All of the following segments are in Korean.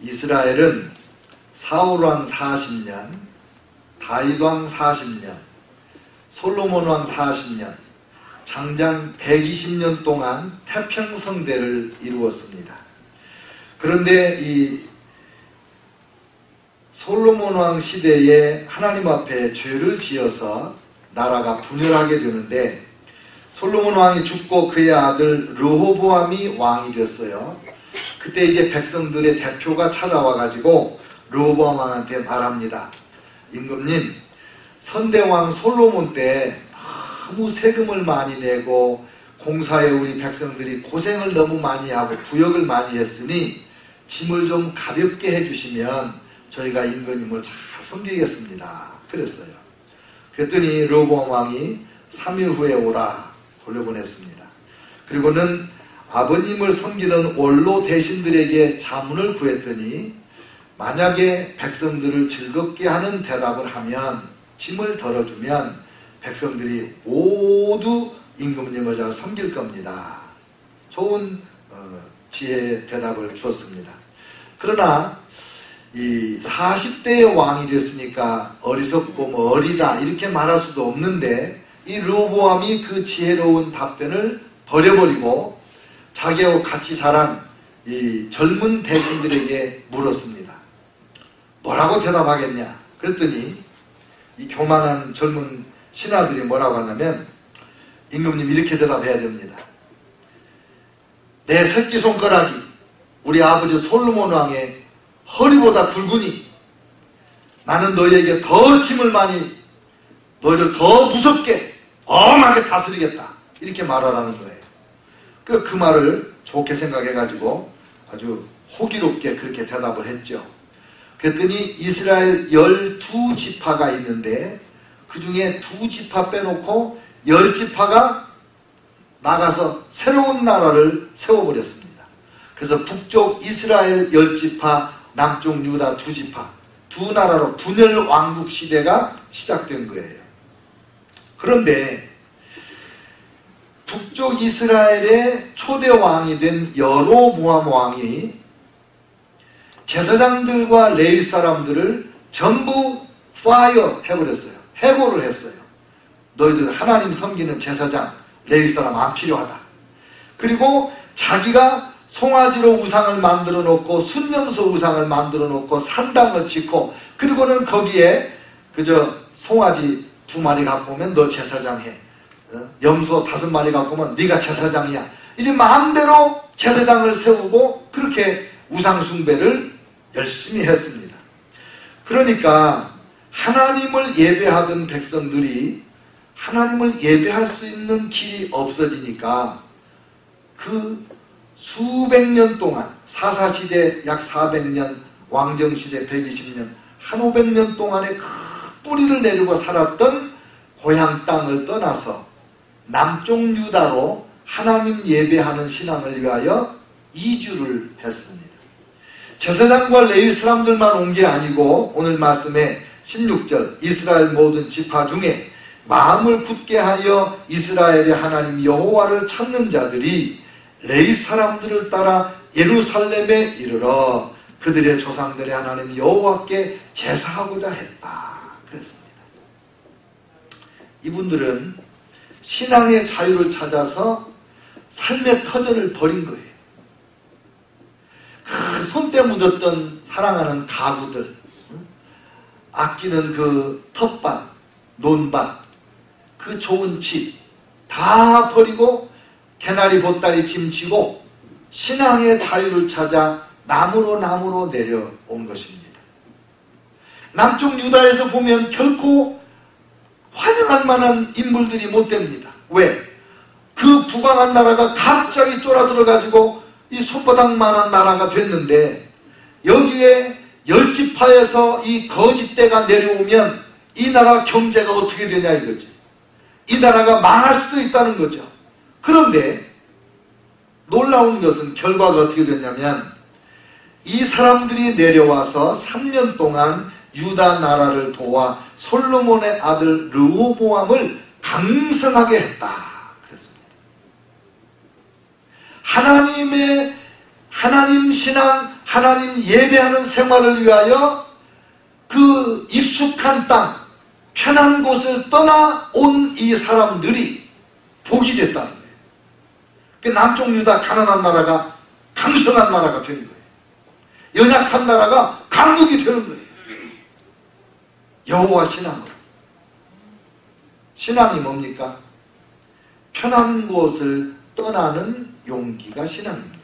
이스라엘은 사울왕 40년, 다윗왕 40년, 솔로몬왕 40년, 장장 120년 동안 태평성대를 이루었습니다. 그런데 이 솔로몬왕 시대에 하나님 앞에 죄를 지어서 나라가 분열하게 되는데, 솔로몬 왕이 죽고 그의 아들 르호보암이 왕이 됐어요. 그때 이제 백성들의 대표가 찾아와 가지고 르호보암 왕한테 말합니다. 임금님, 선대왕 솔로몬 때 너무 세금을 많이 내고 공사에 우리 백성들이 고생을 너무 많이 하고 부역을 많이 했으니 짐을 좀 가볍게 해주시면 저희가 임금님을 잘 섬기겠습니다. 그랬어요. 그랬더니 르호보암 왕이 3일 후에 오라 돌려보냈습니다. 그리고는 아버님을 섬기던 원로 대신들에게 자문을 구했더니 만약에 백성들을 즐겁게 하는 대답을 하면, 짐을 덜어주면 백성들이 모두 임금님을 잘 섬길 겁니다. 좋은 지혜의 대답을 주었습니다. 그러나 이 40대의 왕이 됐으니까 어리석고 뭐 어리다 이렇게 말할 수도 없는데, 이 르호보암이 그 지혜로운 답변을 버려버리고 자기하고 같이 자란 이 젊은 대신들에게 물었습니다. 뭐라고 대답하겠냐? 그랬더니 이 교만한 젊은 신하들이 뭐라고 하냐면, 임금님 이렇게 대답해야 됩니다. 내 새끼손가락이 우리 아버지 솔로몬 왕의 허리보다 굵으니 나는 너희에게 더 짐을 많이, 너희를 더 무섭게 엄하게 다스리겠다. 이렇게 말하라는 거예요. 그 말을 좋게 생각해가지고 아주 호기롭게 그렇게 대답을 했죠. 그랬더니 이스라엘 12지파가 있는데 그 중에 2지파 빼놓고 10지파가 나가서 새로운 나라를 세워버렸습니다. 그래서 북쪽 이스라엘 10지파, 남쪽 유다 2지파, 두 나라로 분열 왕국 시대가 시작된 거예요. 그런데 북쪽 이스라엘의 초대 왕이 된 여로보암 왕이 제사장들과 레위 사람들을 전부 파이어 해버렸어요. 해고를 했어요. 너희들 하나님 섬기는 제사장, 레위 사람 안 필요하다. 그리고 자기가 송아지로 우상을 만들어 놓고 순념소 우상을 만들어 놓고 산당을 짓고, 그리고는 거기에 그저 송아지 2마리 갖고 오면 너 제사장 해. 염소 5마리 갖고 오면 네가 제사장이야. 이제 마음대로 제사장을 세우고 그렇게 우상 숭배를 열심히 했습니다. 그러니까 하나님을 예배하던 백성들이 하나님을 예배할 수 있는 길이 없어지니까 그 수백 년 동안, 사사시대 약 400년, 왕정시대 120년, 한 500년 동안의 그 뿌리를 내리고 살았던 고향 땅을 떠나서 남쪽 유다로 하나님 예배하는 신앙을 위하여 이주를 했습니다. 제사장과 레위 사람들만 온 게 아니고 오늘 말씀에 16절 이스라엘 모든 지파 중에 마음을 굳게 하여 이스라엘의 하나님 여호와를 찾는 자들이 레위 사람들을 따라 예루살렘에 이르러 그들의 조상들의 하나님 여호와께 제사하고자 했다. 그랬습니다. 이분들은 신앙의 자유를 찾아서 삶의 터전을 버린 거예요. 그 손때 묻었던 사랑하는 가구들, 아끼는 그 텃밭, 논밭, 그 좋은 집 다 버리고 개나리 보따리 짐지고 신앙의 자유를 찾아 남으로 내려온 것입니다. 남쪽 유다에서 보면 결코 환영할 만한 인물들이 못 됩니다. 왜? 그 부강한 나라가 갑자기 쫄아들어가지고 이 손바닥만한 나라가 됐는데, 여기에 10지파에서 이 거짓대가 내려오면 이 나라 경제가 어떻게 되냐 이거지. 이 나라가 망할 수도 있다는 거죠. 그런데 놀라운 것은 결과가 어떻게 됐냐면, 이 사람들이 내려와서 3년 동안 유다 나라를 도와 솔로몬의 아들 르호보암을 강성하게 했다. 그랬습니다. 하나님 신앙, 하나님 예배하는 생활을 위하여 그 익숙한 땅, 편한 곳을 떠나 온 이 사람들이 복이 됐다는 거예요. 그 남쪽 유다 가난한 나라가 강성한 나라가 되는 거예요. 연약한 나라가 강국이 되는 거예요. 여호와 신앙으로. 신앙이 뭡니까? 편한 곳을 떠나는 용기가 신앙입니다.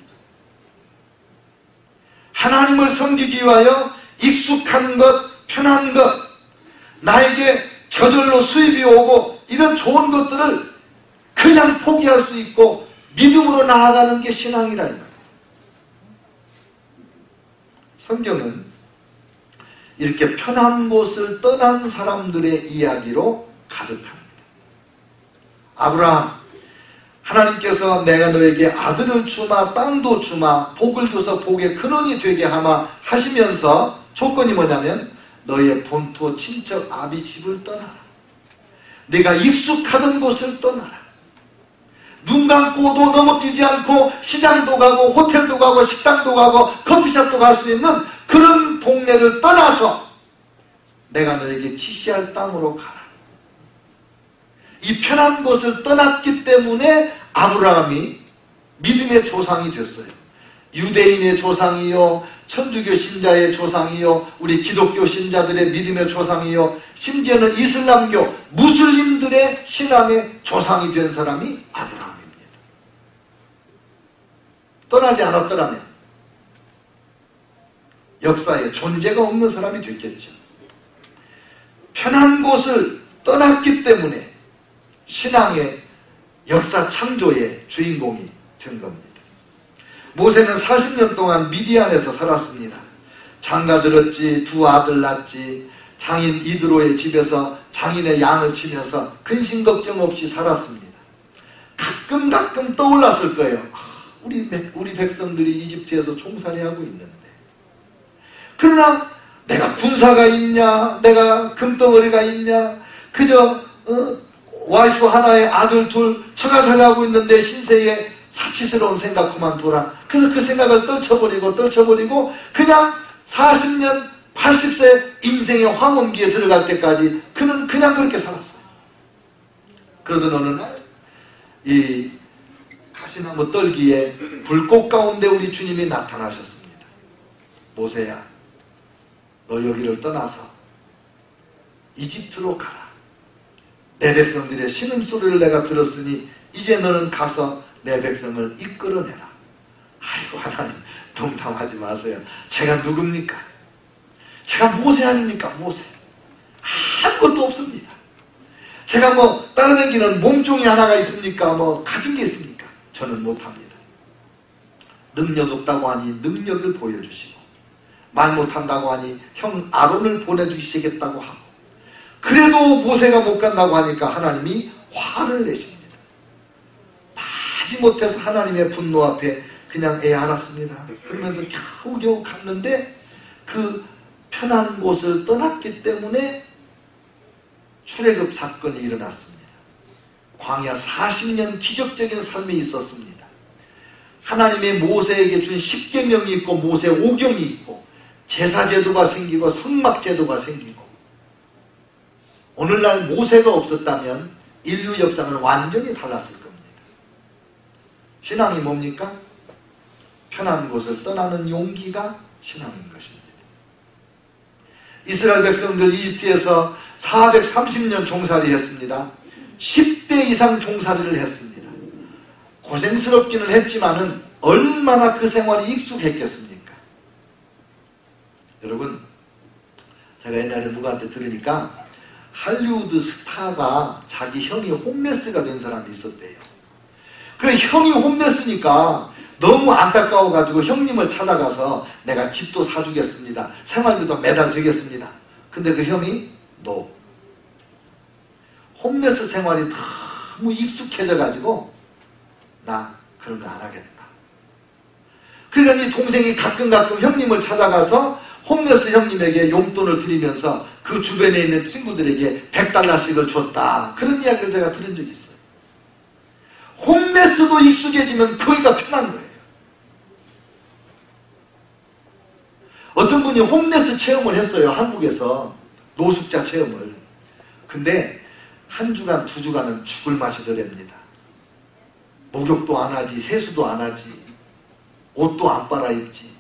하나님을 섬기기 위하여 익숙한 것, 편한 것, 나에게 저절로 수입이 오고 이런 좋은 것들을 그냥 포기할 수 있고 믿음으로 나아가는 게 신앙이라 이 말이에요. 성경은 이렇게 편한 곳을 떠난 사람들의 이야기로 가득합니다. 아브라함, 하나님께서 내가 너에게 아들을 주마 땅도 주마 복을 줘서 복의 근원이 되게 하마 하시면서 조건이 뭐냐면 너의 본토 친척 아비 집을 떠나라. 내가 익숙하던 곳을 떠나라. 눈 감고도 넘어지지 않고 시장도 가고 호텔도 가고 식당도 가고 커피숍도 갈 수 있는 그런 동네를 떠나서 내가 너에게 지시할 땅으로 가라. 이 편한 곳을 떠났기 때문에 아브라함이 믿음의 조상이 됐어요. 유대인의 조상이요, 천주교 신자의 조상이요, 우리 기독교 신자들의 믿음의 조상이요, 심지어는 이슬람교, 무슬림들의 신앙의 조상이 된 사람이 아브라함입니다. 떠나지 않았더라면 역사에 존재가 없는 사람이 됐겠죠. 편한 곳을 떠났기 때문에 신앙의 역사 창조의 주인공이 된 겁니다. 모세는 40년 동안 미디안에서 살았습니다. 장가 들었지, 두 아들 낳았지, 장인 이드로의 집에서 장인의 양을 치면서 근심 걱정 없이 살았습니다. 가끔 떠올랐을 거예요. 우리 백성들이 이집트에서 총살이하고 있는데, 그러나 내가 군사가 있냐, 내가 금덩어리가 있냐, 그저 와이프 하나에 아들 둘 처가살이하고 있는데 신세에 사치스러운 생각 그만둬라. 그래서 그 생각을 떨쳐버리고 그냥 40년 80세 인생의 황혼기에 들어갈 때까지 그는 그냥 그렇게 살았어요. 그러던 어느 날 이 가시나무 떨기에 불꽃 가운데 우리 주님이 나타나셨습니다. 모세야, 너 여기를 떠나서 이집트로 가라. 내 백성들의 신음소리를 내가 들었으니 이제 너는 가서 내 백성을 이끌어내라. 아이고 하나님, 동탐하지 마세요. 제가 누굽니까? 제가 모세 아닙니까? 모세. 아무것도 없습니다. 제가 뭐 따라다니는 몸종이 하나가 있습니까? 뭐 가진 게 있습니까? 저는 못합니다. 능력 없다고 하니 능력을 보여주시고, 말 못한다고 하니 형 아론을 보내주시겠다고 하고, 그래도 모세가 못 간다고 하니까 하나님이 화를 내십니다. 하지 못해서 하나님의 분노 앞에 그냥 알았습니다. 그러면서 겨우겨우 갔는데 그 편한 곳을 떠났기 때문에 출애굽 사건이 일어났습니다. 광야 40년 기적적인 삶이 있었습니다. 하나님의 모세에게 준 10계명이 있고 모세 5경이 있고 제사제도가 생기고 성막제도가 생기고, 오늘날 모세가 없었다면 인류 역사는 완전히 달랐을 겁니다. 신앙이 뭡니까? 편한 곳을 떠나는 용기가 신앙인 것입니다. 이스라엘 백성들 이집트에서 430년 종살이 했습니다. 10대 이상 종살이를 했습니다. 고생스럽기는 했지만은 얼마나 그 생활이 익숙했겠습니까? 여러분, 제가 옛날에 누구한테 들으니까 할리우드 스타가 자기 형이 홈레스가 된 사람이 있었대요. 그래, 형이 홈레스니까 너무 안타까워가지고 형님을 찾아가서 내가 집도 사주겠습니다. 생활비도 매달 되겠습니다. 근데 그 형이 no. 홈레스 생활이 너무 익숙해져가지고 나 그런 거 안 하겠다. 그러니까 이 동생이 가끔 형님을 찾아가서 홈레스 형님에게 용돈을 드리면서 그 주변에 있는 친구들에게 $100씩을 줬다. 그런 이야기를 제가 들은 적이 있어요. 홈레스도 익숙해지면 거기가 편한 거예요. 어떤 분이 홈레스 체험을 했어요. 한국에서 노숙자 체험을. 근데 한 주간, 두 주간은 죽을 맛이더랍니다. 목욕도 안 하지, 세수도 안 하지, 옷도 안 빨아입지.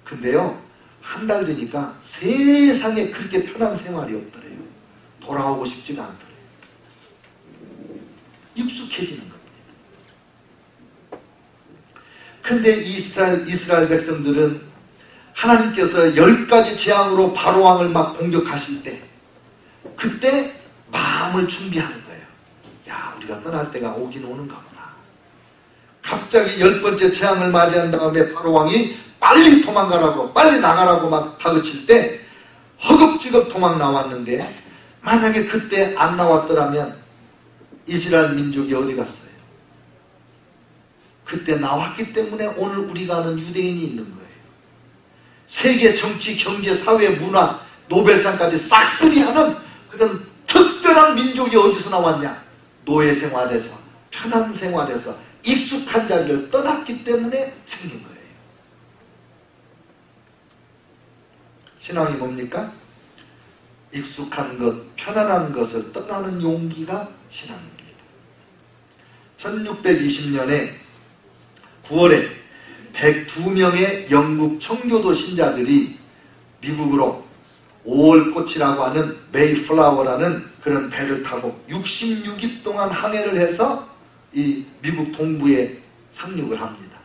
근데요, 한 달 되니까 세상에 그렇게 편한 생활이 없더래요. 돌아오고 싶지가 않더래요. 익숙해지는 겁니다. 그런데 이스라엘 백성들은 하나님께서 10가지 재앙으로 바로왕을 막 공격하실 때, 그때 마음을 준비하는 거예요. 야, 우리가 떠날 때가 오긴 오는가 보다. 갑자기 10번째 재앙을 맞이한 다음에 바로왕이 빨리 도망가라고, 빨리 나가라고 막 다그칠 때 허겁지겁 도망 나왔는데, 만약에 그때 안 나왔더라면 이스라엘 민족이 어디 갔어요? 그때 나왔기 때문에 오늘 우리가 아는 유대인이 있는 거예요. 세계 정치, 경제, 사회, 문화, 노벨상까지 싹쓸이하는 그런 특별한 민족이 어디서 나왔냐? 노예 생활에서, 편한 생활에서, 익숙한 자리를 떠났기 때문에 생긴 거예요. 신앙이 뭡니까? 익숙한 것, 편안한 것을 떠나는 용기가 신앙입니다. 1620년에 9월에 102명의 영국 청교도 신자들이 미국으로 5월꽃이라고 하는 메이플라워라는 그런 배를 타고 66일 동안 항해를 해서 이 미국 동부에 상륙을 합니다.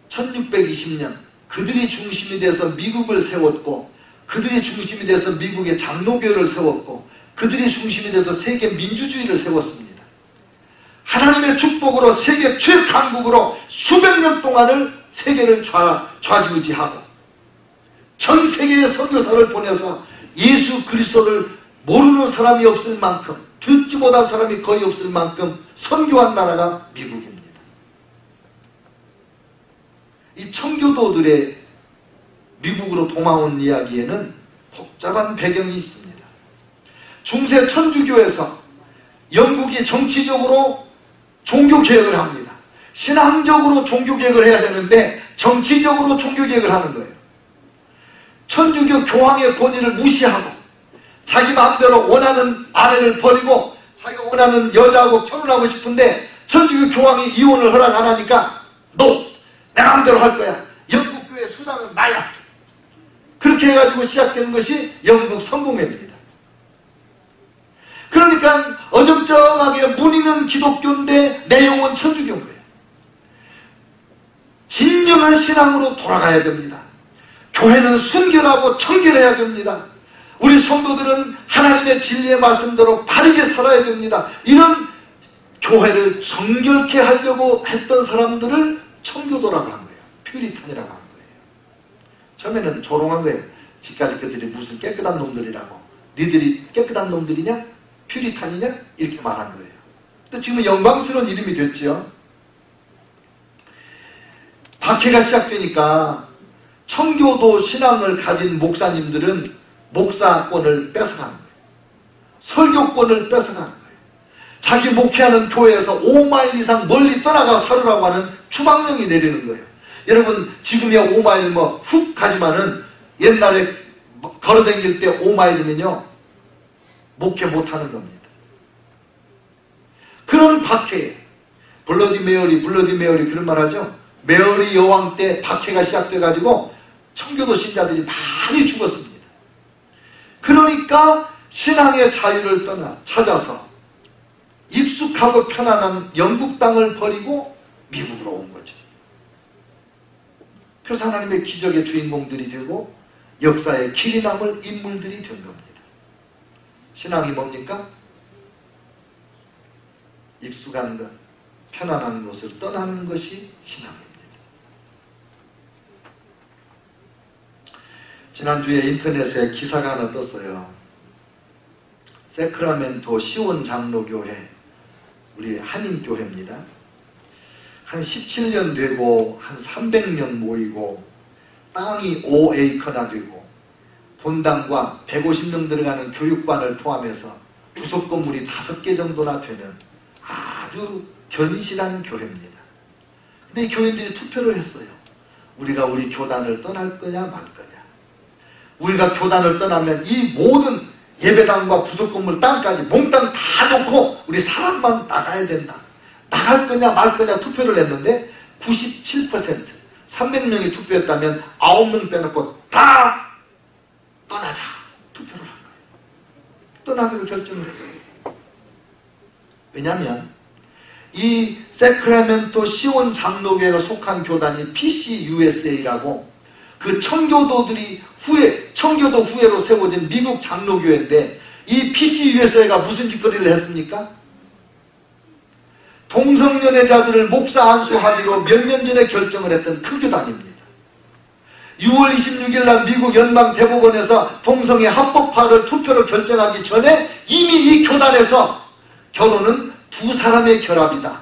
1620년 그들이 중심이 돼서 미국을 세웠고, 그들이 중심이 돼서 미국의 장로교를 세웠고, 그들이 중심이 돼서 세계 민주주의를 세웠습니다. 하나님의 축복으로 세계 최강국으로 수백 년 동안을 세계를 좌지우지하고 전 세계의 선교사를 보내서 예수 그리스도를 모르는 사람이 없을 만큼, 듣지 못한 사람이 거의 없을 만큼 선교한 나라가 미국입니다. 이 청교도들의 미국으로 도망온 이야기에는 복잡한 배경이 있습니다. 중세 천주교에서 영국이 정치적으로 종교개혁을 합니다. 신앙적으로 종교개혁을 해야 되는데 정치적으로 종교개혁을 하는 거예요. 천주교 교황의 권위를 무시하고 자기 마음대로 원하는 아내를 버리고 자기가 원하는 여자하고 결혼하고 싶은데 천주교 교황이 이혼을 허락 안 하니까 너 내 마음대로 할 거야. 영국교회 수장은 나야. 그렇게 해가지고 시작되는 것이 영국 성공회입니다. 그러니까 어정쩡하게 문의는 기독교인데 내용은 천주교인 거예요. 진정한 신앙으로 돌아가야 됩니다. 교회는 순결하고 청결해야 됩니다. 우리 성도들은 하나님의 진리의 말씀대로 바르게 살아야 됩니다. 이런 교회를 정결케 하려고 했던 사람들을 청교도라고 한 거예요. 퓨리탄이라고 한 거예요. 처음에는 조롱한 거예요. 지금까지 그들이 무슨 깨끗한 놈들이라고. 니들이 깨끗한 놈들이냐? 퓨리탄이냐? 이렇게 말한 거예요. 근데 지금은 영광스러운 이름이 됐죠. 박해가 시작되니까 청교도 신앙을 가진 목사님들은 목사권을 뺏어가는 거예요. 설교권을 뺏어가는 거예요. 자기 목회하는 교회에서 5마일 이상 멀리 떠나가 살으라고 하는 추방령이 내리는 거예요. 여러분 지금이야 5마일 훅 가지만은 옛날에 걸어다닐 때 5마일이면요 목회 못하는 겁니다. 그런 박해에 블러디 메어리 그런 말 하죠. 메어리 여왕 때 박해가 시작돼가지고 청교도 신자들이 많이 죽었습니다. 그러니까 신앙의 자유를 찾아서 익숙하고 편안한 영국 땅을 버리고 미국으로 온 거죠. 그래서 하나님의 기적의 주인공들이 되고 역사의 길이 남을 인물들이 된 겁니다. 신앙이 뭡니까? 익숙한 것, 편안한 것을 떠나는 것이 신앙입니다. 지난주에 인터넷에 기사가 하나 떴어요. 세크라멘토 시온 장로교회, 우리 한인교회입니다. 한 17년 되고 한 300명 모이고 땅이 5에이커나 되고 본당과 150명 들어가는 교육관을 포함해서 부속 건물이 5개 정도나 되는 아주 견실한 교회입니다. 근데 이 교인들이 투표를 했어요. 우리가 우리 교단을 떠날 거냐 말 거냐. 우리가 교단을 떠나면 이 모든 예배당과 부속 건물 땅까지 몽땅 다 놓고 우리 사람만 나가야 된다. 나갈 거냐 말 거냐 투표를 했는데 97% 300명이 투표했다면 9명 빼놓고 다 떠나자 투표를 한 거예요. 떠나기로 결정을 했어요. 왜냐하면 이 세크라멘토 시온 장로교회가 속한 교단이 PCUSA라고 그 청교도 후예로 세워진 미국 장로교회인데 이 PCUSA가 무슨 짓거리를 했습니까? 동성연애자들을 목사 안수하기로 몇 년 전에 결정을 했던 그 교단입니다. 6월 26일 날 미국 연방대법원에서 동성애 합법화를 투표로 결정하기 전에 이미 이 교단에서 결혼은 두 사람의 결합이다.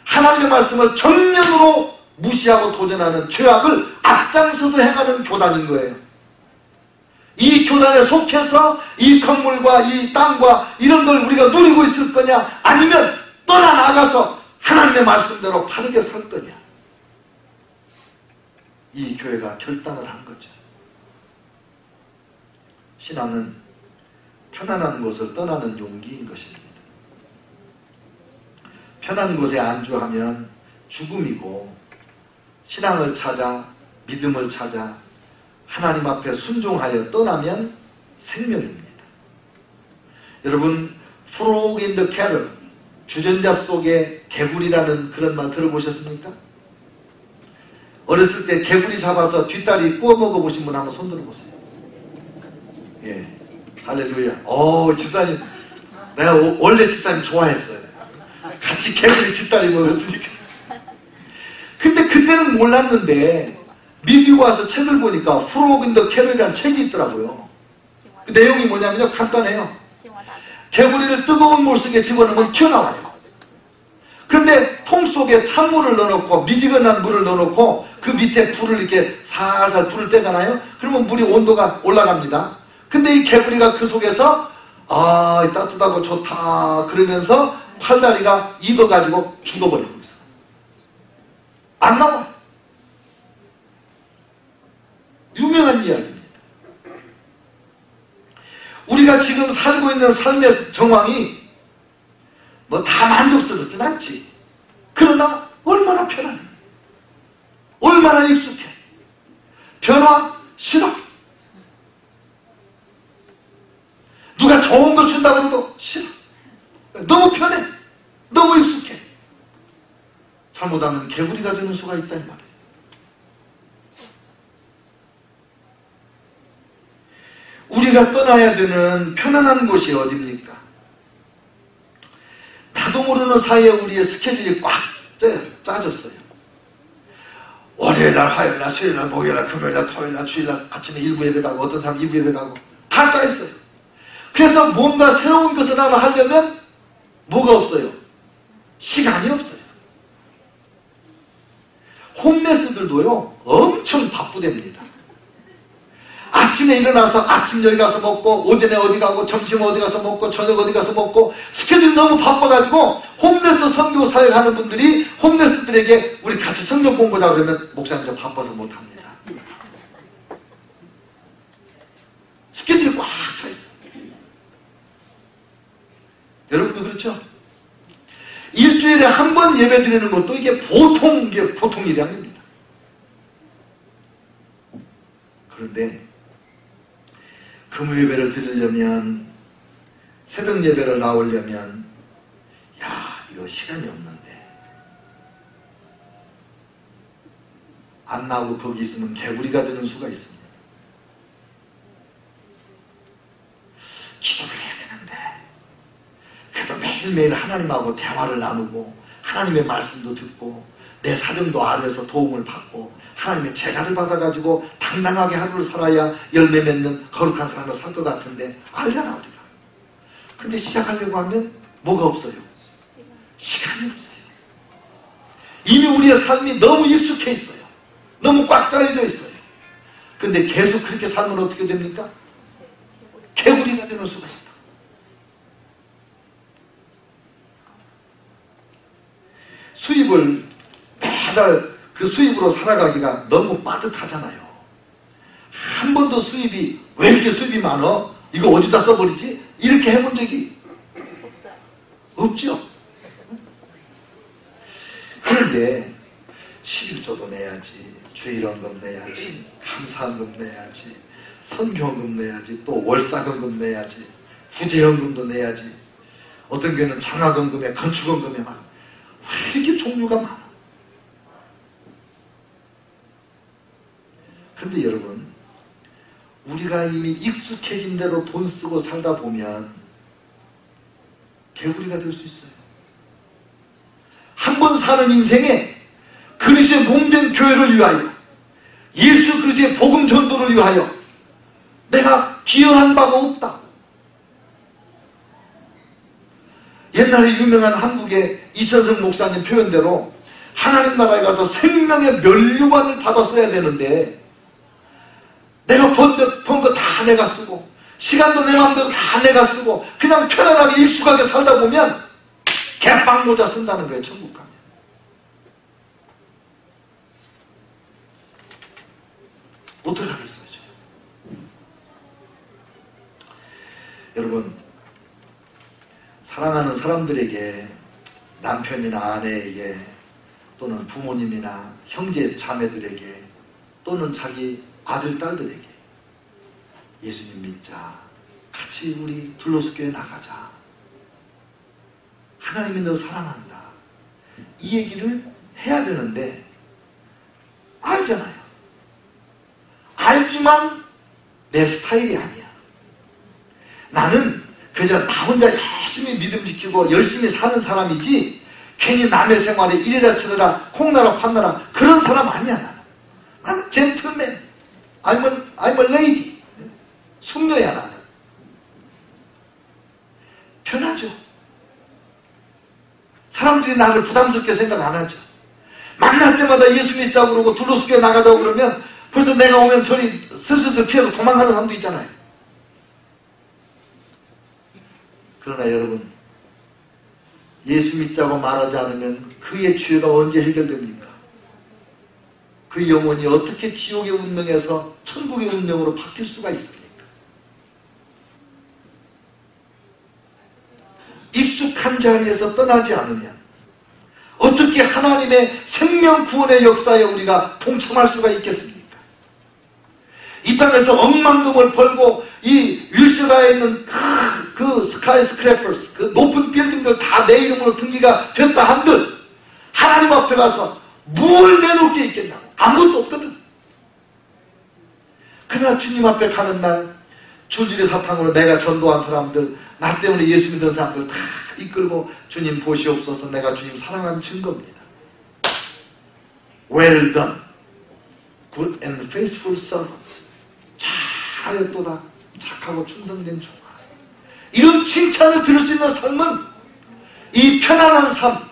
하나님의 말씀을 정면으로 무시하고 도전하는 죄악을 앞장서서 행하는 교단인 거예요. 이 교단에 속해서 이 건물과 이 땅과 이런 걸 우리가 누리고 있을 거냐, 아니면 떠나나가서 하나님의 말씀대로 바르게 살 거냐. 이 교회가 결단을 한 거죠. 신앙은 편안한 곳을 떠나는 용기인 것입니다. 편한 곳에 안주하면 죽음이고, 신앙을 찾아 믿음을 찾아 하나님 앞에 순종하여 떠나면 생명입니다. 여러분, Frog in the Kettle, 주전자 속에 개구리라는 그런 말 들어보셨습니까? 어렸을 때 개구리 잡아서 뒷다리 구워 먹어보신 분 한번 손 들어보세요. 예, 할렐루야. 집사님, 내가 원래 집사님 좋아했어요. 같이 개구리 뒷다리 먹었으니까. 근데 그때는 몰랐는데 미국 와서 책을 보니까 Frog in the Kettle이라는 책이 있더라고요. 그 내용이 뭐냐면요, 간단해요. 개구리를 뜨거운 물 속에 집어넣으면 튀어나와요. 그런데 통 속에 찬물을 넣어놓고 미지근한 물을 넣어놓고 그 밑에 불을 이렇게 살살 불을 떼잖아요. 그러면 물이 온도가 올라갑니다. 근데 이 개구리가 그 속에서 따뜻하고 좋다 그러면서 팔다리가 익어가지고 죽어버리고 있어요. 안 나와. 유명한 이야기입니다. 우리가 지금 살고 있는 삶의 정황이 뭐 다 만족스럽진 않지. 그러나 얼마나 편안해. 얼마나 익숙해. 변화 싫어. 누가 좋은 거 준다고 해도 싫어. 너무 편해. 너무 익숙해. 잘못하면 개구리가 되는 수가 있단 말이에요. 우리가 떠나야 되는 편안한 곳이 어디입니까? 나도 모르는 사이에 우리의 스케줄이 꽉 짜졌어요. 월요일날, 화요일날, 수요일날, 목요일날, 금요일날, 토요일날, 주일날 아침에 일부 예배 가고 어떤 사람 2부 예배 가고 다 짜있어요. 그래서 뭔가 새로운 것을 하나 하려면 뭐가 없어요? 시간이 없어요. 홈레스들도요 엄청 바쁘답니다. 아침에 일어나서 아침 여기 가서 먹고, 오전에 어디 가고, 점심 어디 가서 먹고, 저녁 어디 가서 먹고, 스케줄이 너무 바빠가지고 홈레스 선교 사역하는 분들이 홈레스들에게 우리 같이 성경 공부하자 그러면 목사님 저 바빠서 못합니다. 스케줄이 꽉 차 있어요. 여러분도 그렇죠? 일주일에 한 번 예배 드리는 것도 이게 보통 일이 아닙니다. 그런데 금요 예배를 드리려면, 새벽 예배를 나오려면 이거 시간이 없는데 안 나오고 거기 있으면 개구리가 되는 수가 있습니다. 기도를 해야 되는데 그래도 매일매일 하나님하고 대화를 나누고 하나님의 말씀도 듣고 내 사정도 아래에서 도움을 받고 하나님의 제자를 받아가지고 당당하게 하루를 살아야 열매 맺는 거룩한 삶을 살 것 같은데 알잖아 우리가. 근데 시작하려고 하면 뭐가 없어요? 시간이 없어요. 이미 우리의 삶이 너무 익숙해 있어요. 너무 꽉 짜여져 있어요. 근데 계속 그렇게 살면 어떻게 됩니까? 개구리가 되는 수가 있다. 수입을 매달 그 수입으로 살아가기가 너무 빠듯하잖아요. 한 번도 수입이 왜 이렇게 수입이 많어? 이거 어디다 써버리지? 이렇게 해본 적이 없죠. 그런데 11조도 내야지, 주일원금 내야지, 감사원금 내야지, 선교원금 내야지, 또 월사금금 내야지, 구제연금도 내야지, 어떤 경우는 장학원금에 건축원금에 막 왜 이렇게 종류가 많아? 그런데 여러분, 우리가 이미 익숙해진 대로 돈 쓰고 살다 보면 개구리가 될 수 있어요. 한 번 사는 인생에 그리스도의 몸된 교회를 위하여, 예수 그리스도의 복음 전도를 위하여 내가 기여한 바가 없다. 옛날에 유명한 한국의 이천성 목사님 표현대로 하나님 나라에 가서 생명의 면류관을 받았어야 되는데, 내가 번 거 다 내가 쓰고 시간도 내 마음대로 다 내가 쓰고 그냥 편안하게 익숙하게 살다 보면 개빵 모자 쓴다는 거예요. 천국 가면. 어떡하겠어요 지금. 여러분, 사랑하는 사람들에게, 남편이나 아내에게, 또는 부모님이나 형제 자매들에게, 또는 자기 아들 딸들에게 예수님 믿자, 같이 우리 둘러스교회 나가자, 하나님이 너 사랑한다, 이 얘기를 해야 되는데 알잖아요. 알지만 내 스타일이 아니야. 나는 그저 나 혼자 열심히 믿음 지키고 열심히 사는 사람이지, 괜히 남의 생활에 이래라 저래라 콩나라 판나라 그런 사람 아니야. 나는 젠틀맨, I'm a lady. 숙녀야 나는. 편하죠. 사람들이 나를 부담스럽게 생각 안 하죠. 만날 때마다 예수 믿자고 그러고 둘러스교회 나가자고 그러면 벌써 내가 오면 저리 슬슬 피해서 도망가는 사람도 있잖아요. 그러나 여러분, 예수 믿자고 말하지 않으면 그의 죄가 언제 해결됩니까? 그 영혼이 어떻게 지옥의 운명에서 천국의 운명으로 바뀔 수가 있습니까? 익숙한 자리에서 떠나지 않으면 어떻게 하나님의 생명 구원의 역사에 우리가 동참할 수가 있겠습니까? 이 땅에서 억만금을 벌고 이 윌스가에 있는 그 스카이스크래퍼스, 그 높은 빌딩들 다 내 이름으로 등기가 됐다 한들 하나님 앞에 가서 뭘 내놓을 게 있겠냐고. 아무것도 없거든. 그러나 주님 앞에 가는 날 줄줄이 사탕으로 내가 전도한 사람들, 나 때문에 예수 믿은 사람들 다 이끌고 주님 보시옵소서, 내가 주님 사랑한 증거입니다. Well done, good and faithful servant. 잘하였도다, 착하고 충성된 종아. 이런 칭찬을 들을 수 있는 삶은 이 편안한 삶,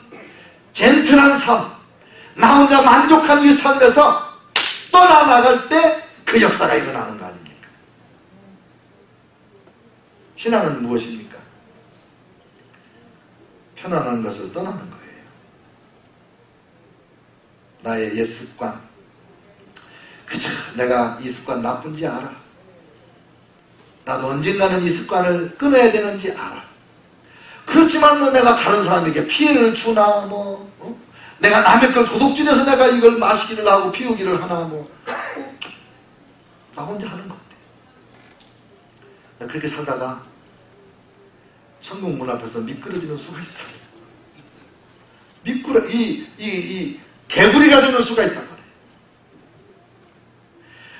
젠틀한 삶, 나 혼자 만족한 이 삶에서 떠나나갈 때 그 역사가 일어나는 거 아닙니까? 신앙은 무엇입니까? 편안한 것을 떠나는 거예요. 나의 옛 습관, 그저 내가 이 습관 나쁜지 알아. 나도 언젠가는 이 습관을 끊어야 되는지 알아. 그렇지만 뭐 내가 다른 사람에게 피해를 주나, 내가 남의 걸 도둑질해서 내가 이걸 마시기를 하고 피우기를 하나, 나 혼자 하는 것 같아. 그렇게 살다가 천국 문 앞에서 미끄러지는 수가 있어. 이 개구리가 되는 수가 있단 말이에요.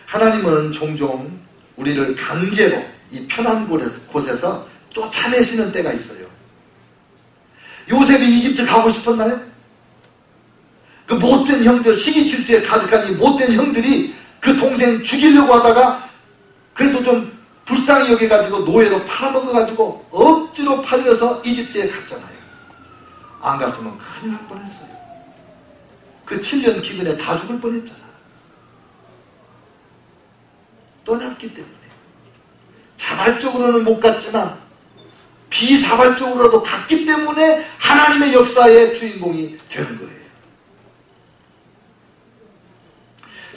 하나님은 종종 우리를 강제로 이 편한 곳에서 쫓아내시는 때가 있어요. 요셉이 이집트 가고 싶었나요? 그 못된 형들, 시기 질투에 가득한 이 못된 형들이 그 동생 죽이려고 하다가 그래도 좀 불쌍히 여겨가지고 노예로 팔아먹어가지고 억지로 팔려서 이집트에 갔잖아요. 안 갔으면 큰일 날 뻔했어요. 그 7년 기근에 다 죽을 뻔했잖아. 떠났기 때문에. 자발적으로는 못 갔지만 비자발적으로라도 갔기 때문에 하나님의 역사의 주인공이 되는 거예요.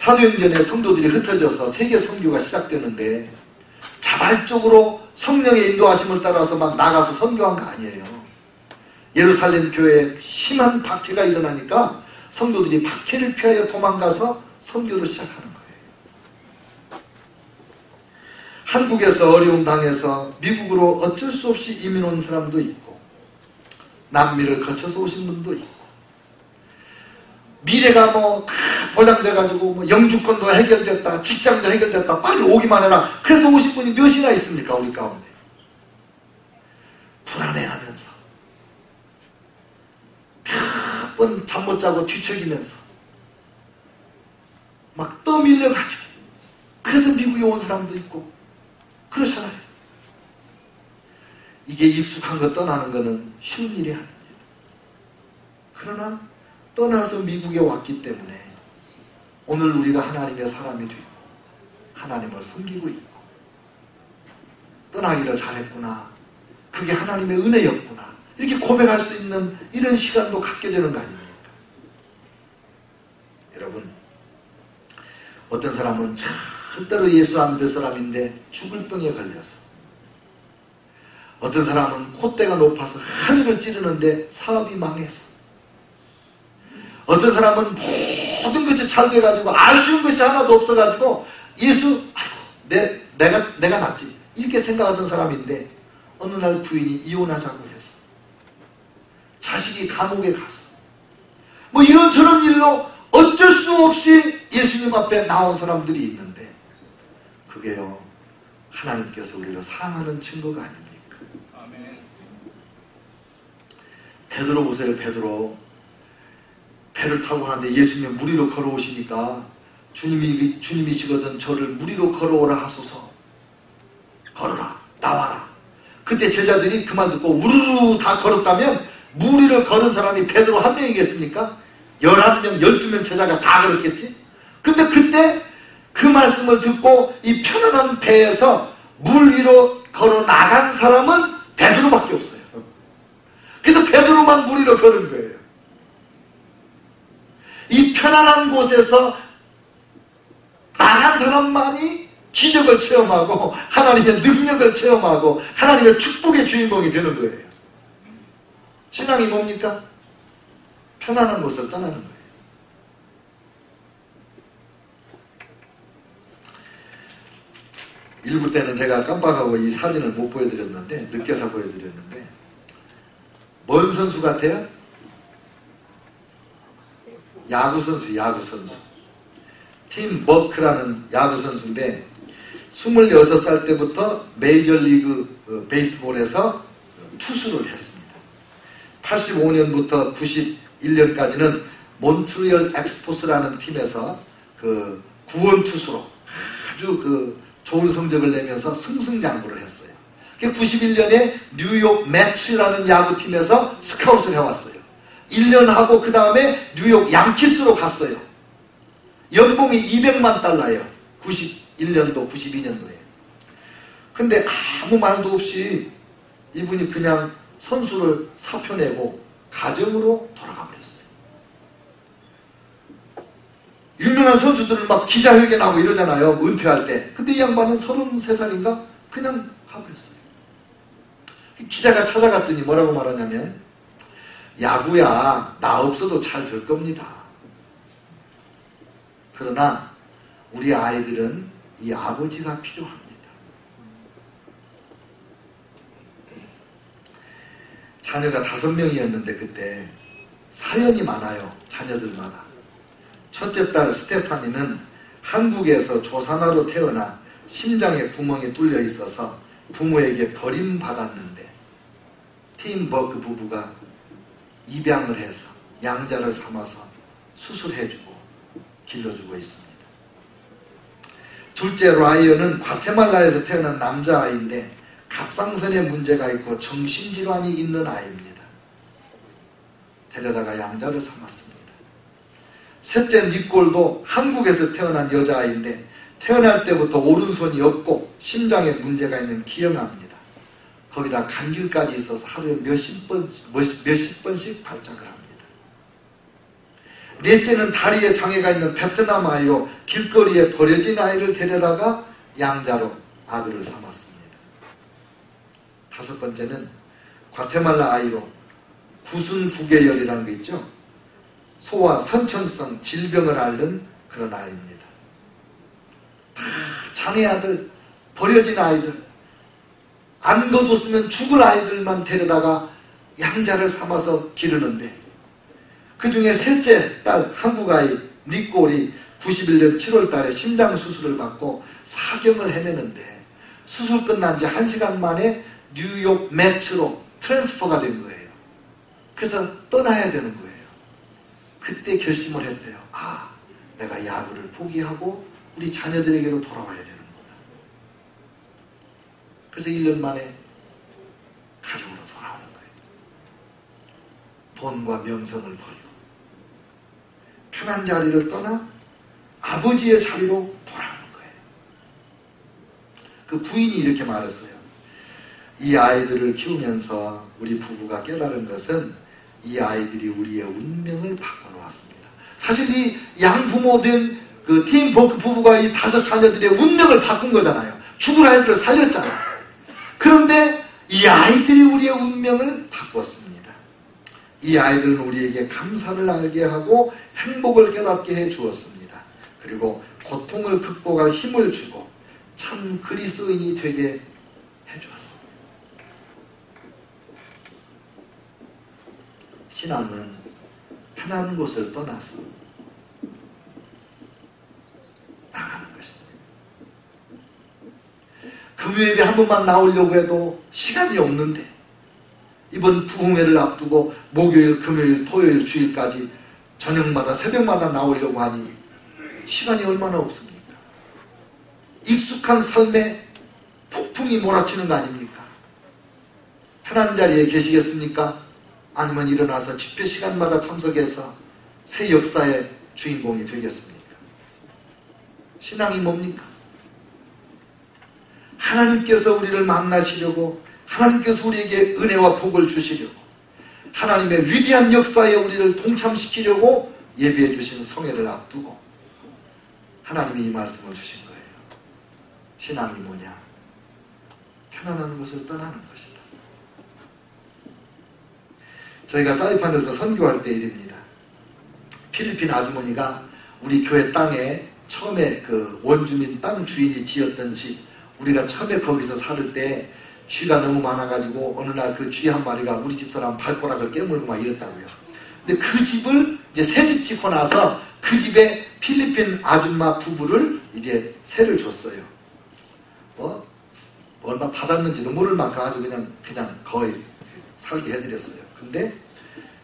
사도행전에 성도들이 흩어져서 세계 선교가 시작되는데 자발적으로 성령의 인도하심을 따라서 막 나가서 선교한 거 아니에요. 예루살렘 교회에 심한 박해가 일어나니까 성도들이 박해를 피하여 도망가서 선교를 시작하는 거예요. 한국에서 어려움 당해서 미국으로 어쩔 수 없이 이민 온 사람도 있고 남미를 거쳐서 오신 분도 있고 미래가 뭐 보장돼가지고 뭐 영주권도 해결됐다, 직장도 해결됐다, 빨리 오기만 해라. 그래서 오신 분이 몇이나 있습니까, 우리 가운데? 불안해하면서 몇 번 잠 못 자고 뒤척이면서 막 떠밀려가지고 그래서 미국에 온 사람도 있고 그렇잖아요. 이게 익숙한 거 떠나는 거는 쉬운 일이 아닙니다. 그러나 떠나서 미국에 왔기 때문에 오늘 우리가 하나님의 사람이 되고 하나님을 섬기고 있고 떠나기를 잘했구나, 그게 하나님의 은혜였구나, 이렇게 고백할 수 있는 이런 시간도 갖게 되는 거 아닙니까? 여러분, 어떤 사람은 절대로 예수 안 믿을 사람인데 죽을 병에 걸려서, 어떤 사람은 콧대가 높아서 하늘을 찌르는데 사업이 망해서, 어떤 사람은 모든 것이 잘 돼가지고 아쉬운 것이 하나도 없어가지고 예수, 아이고, 내가 낫지 이렇게 생각하던 사람인데 어느 날 부인이 이혼하자고 해서 자식이 감옥에 가서 뭐 이런저런 일로 어쩔 수 없이 예수님 앞에 나온 사람들이 있는데 그게요, 하나님께서 우리를 사랑하는 증거가 아닙니까? 아멘. 베드로 보세요. 베드로 배를 타고 가는데 예수님 물 위로 걸어오시니까 주님이시거든 저를 물 위로 걸어오라 하소서. 걸어라, 나와라. 그때 제자들이 그 말 듣고 우르르 다 걸었다면 물 위를 걸은 사람이 베드로 한 명이겠습니까? 11명, 12명 제자가 다 걸었겠지? 근데 그때 그 말씀을 듣고 이 편안한 배에서 물 위로 걸어 나간 사람은 베드로밖에 없어요. 그래서 베드로만 물 위로 걸은 거예요. 이 편안한 곳에서 나간 사람만이 기적을 체험하고 하나님의 능력을 체험하고 하나님의 축복의 주인공이 되는 거예요. 신앙이 뭡니까? 편안한 곳을 떠나는 거예요. 일부 때는 제가 깜빡하고 이 사진을 못 보여드렸는데, 늦게서 보여드렸는데, 뭔 선수 같아요? 야구선수. 팀 버크라는 야구선수인데 26살 때부터 메이저리그 베이스볼에서 투수를 했습니다. 85년부터 91년까지는 몬트리올 엑스포스라는 팀에서 그 구원투수로 아주 좋은 성적을 내면서 승승장구를 했어요. 91년에 뉴욕 매츠라는 야구팀에서 스카웃을 해왔어요. 1년 하고 그 다음에 뉴욕 양키스로 갔어요. 연봉이 $200만. 91년도, 92년도에. 근데 아무 말도 없이 이분이 그냥 선수를 사표 내고 가정으로 돌아가 버렸어요. 유명한 선수들은 막 기자회견하고 이러잖아요. 은퇴할 때. 근데 이 양반은 33살인가? 그냥 가버렸어요. 기자가 찾아갔더니 뭐라고 말하냐면, 야구야, 나 없어도 잘 될 겁니다. 그러나 우리 아이들은 이 아버지가 필요합니다. 자녀가 5명이었는데 그때 사연이 많아요. 자녀들마다. 첫째 딸 스테파니는 한국에서 조산아로 태어나 심장에 구멍이 뚫려 있어서 부모에게 버림받았는데 팀 버크 부부가 입양을 해서 양자를 삼아서 수술해주고 길러주고 있습니다. 둘째 라이언은 과테말라에서 태어난 남자아이인데 갑상선에 문제가 있고 정신질환이 있는 아이입니다. 데려다가 양자를 삼았습니다. 셋째 니콜도 한국에서 태어난 여자아이인데 태어날 때부터 오른손이 없고 심장에 문제가 있는 기형아입니다. 거기다 간질까지 있어서 하루에 몇십 번씩 발작을 합니다. 넷째는 다리에 장애가 있는 베트남 아이로 길거리에 버려진 아이를 데려다가 양자로 아들을 삼았습니다. 다섯 번째는 과테말라 아이로 구순구개열이라는 게 있죠. 소아 선천성 질병을 앓는 그런 아이입니다. 다 장애 아들, 버려진 아이들, 안 거뒀으면 죽을 아이들만 데려다가 양자를 삼아서 기르는데, 그 중에 셋째 딸 한국 아이 니꼴이 91년 7월 달에 심장 수술을 받고 사경을 헤매는데 수술 끝난 지 1시간 만에 뉴욕 매츠로 트랜스퍼가 된 거예요. 그래서 떠나야 되는 거예요. 그때 결심을 했대요. 아, 내가 야구를 포기하고 우리 자녀들에게로 돌아와야 되는구나. 그래서 1년 만에 가정으로 돌아오는 거예요. 돈과 명성을 버리고 편한 자리를 떠나 아버지의 자리로 돌아오는 거예요. 그 부인이 이렇게 말했어요. 이 아이들을 키우면서 우리 부부가 깨달은 것은 이 아이들이 우리의 운명을 바꿔놓았습니다. 사실 이 양부모된 그 팀버크 부부가 이 5 자녀들의 운명을 바꾼 거잖아요. 죽은 아이들을 살렸잖아요. 그런데 이 아이들이 우리의 운명을 바꿨습니다. 이 아이들은 우리에게 감사를 알게 하고 행복을 깨닫게 해 주었습니다. 그리고 고통을 극복할 힘을 주고 참 그리스도인이 되게 해 주었습니다. 신앙은 편한 곳을 떠나서 나가는 것입니다. 금요일에 한 번만 나오려고 해도 시간이 없는데, 이번 부흥회를 앞두고 목요일, 금요일, 토요일, 주일까지 저녁마다 새벽마다 나오려고 하니 시간이 얼마나 없습니까? 익숙한 삶에 폭풍이 몰아치는 거 아닙니까? 편한 자리에 계시겠습니까? 아니면 일어나서 집회 시간마다 참석해서 새 역사의 주인공이 되겠습니까? 신앙이 뭡니까? 하나님께서 우리를 만나시려고, 하나님께서 우리에게 은혜와 복을 주시려고, 하나님의 위대한 역사에 우리를 동참시키려고 예비해 주신 성회를 앞두고 하나님이 이 말씀을 주신 거예요. 신앙이 뭐냐? 편안한 곳을 떠나는 것이다. 저희가 사이판에서 선교할 때 일입니다. 필리핀 아주머니가 우리 교회 땅에 처음에 그 원주민 땅 주인이 지었던 집, 우리가 처음에 거기서 살을 때 쥐가 너무 많아가지고 어느 날 그 쥐 한 마리가 우리 집사람 발가락을 깨물고 막 이랬다고요. 근데 그 집을 이제 새 집 짓고 나서 그 집에 필리핀 아줌마 부부를 이제 세를 줬어요. 얼마 받았는지도 모를 만큼 아주 그냥 거의 살게 해드렸어요. 근데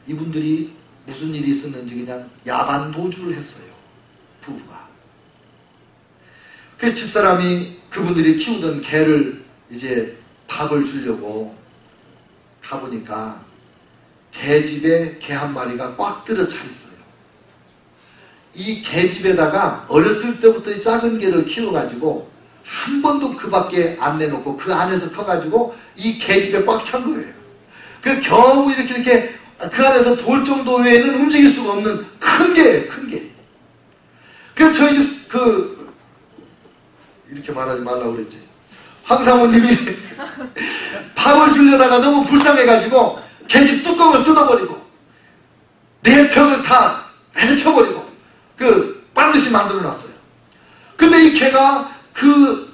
이분들이 무슨 일이 있었는지 그냥 야반 도주를 했어요. 부부가. 그 집사람이 그분들이 키우던 개를 이제 밥을 주려고 가보니까 개집에 개 한 마리가 꽉 들어차 있어요. 이 개집에다가 어렸을 때부터 이 작은 개를 키워가지고 한 번도 그 밖에 안 내놓고 그 안에서 커가지고 이 개집에 꽉 찬 거예요. 그 겨우 이렇게 그 안에서 돌 정도 외에는 움직일 수가 없는 큰 개예요, 큰 개. 그래서 저희 집 이렇게 말하지 말라고 그랬지. 황 사모님이 밥을 주려다가 너무 불쌍해가지고 개집 뚜껑을 뜯어버리고 내 벽을 다 헤쳐버리고 빨듯이 만들어놨어요. 근데 이 개가 그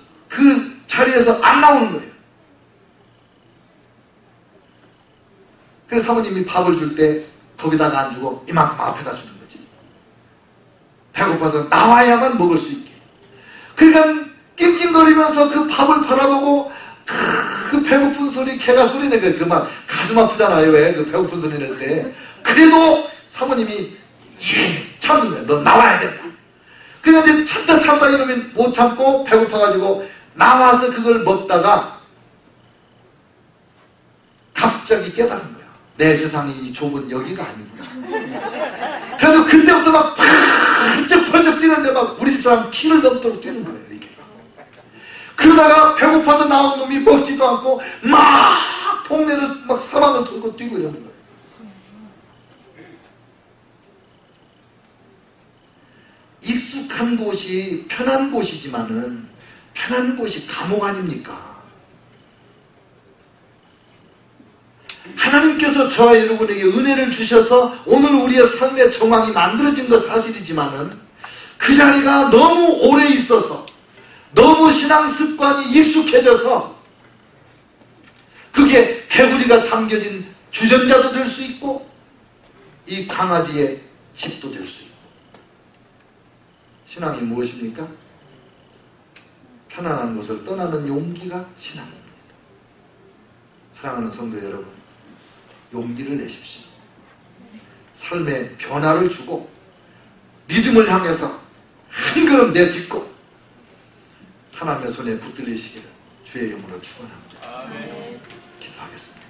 자리에서 안 나오는 거예요. 그래서 사모님이 밥을 줄 때 거기다가 안 주고 이만큼 앞에다 주는 거지. 배고파서 나와야만 먹을 수 있게. 그러니까 낑낑거리면서 그 밥을 바라보고 그 배고픈 소리, 개가 소리 내고 그만 가슴 아프잖아요. 왜? 그 배고픈 소리 낼 때. 그래도 사모님이 참는 거야. 너 나와야 된다. 그러니까 참다 이러면 못 참고 배고파가지고 나와서 그걸 먹다가 갑자기 깨달은 거야. 내 세상이 이 좁은 여기가 아니구나. 그래서 그때부터 막 펄쩍 뛰는데 막 우리 집사람 키를 넘도록 뛰는 거예요. 이게. 그러다가 배고파서 나온 놈이 먹지도 않고 막 동네를 막 사방을 돌고 뛰고 이러는 거예요. 익숙한 곳이 편한 곳이지만은 편한 곳이 감옥 아닙니까? 하나님께서 저와 여러분에게 은혜를 주셔서 오늘 우리의 삶의 정황이 만들어진 것 사실이지만은 그 자리가 너무 오래 있어서 너무 신앙 습관이 익숙해져서 그게 개구리가 담겨진 주전자도 될 수 있고 이 강아지의 집도 될 수 있고. 신앙이 무엇입니까? 편안한 곳을 떠나는 용기가 신앙입니다. 사랑하는 성도 여러분, 용기를 내십시오. 삶의 변화를 주고 믿음을 향해서 한 걸음 내딛고 하나님의 손에 붙들리시기를 주의 이름으로 축원합니다. 기도하겠습니다.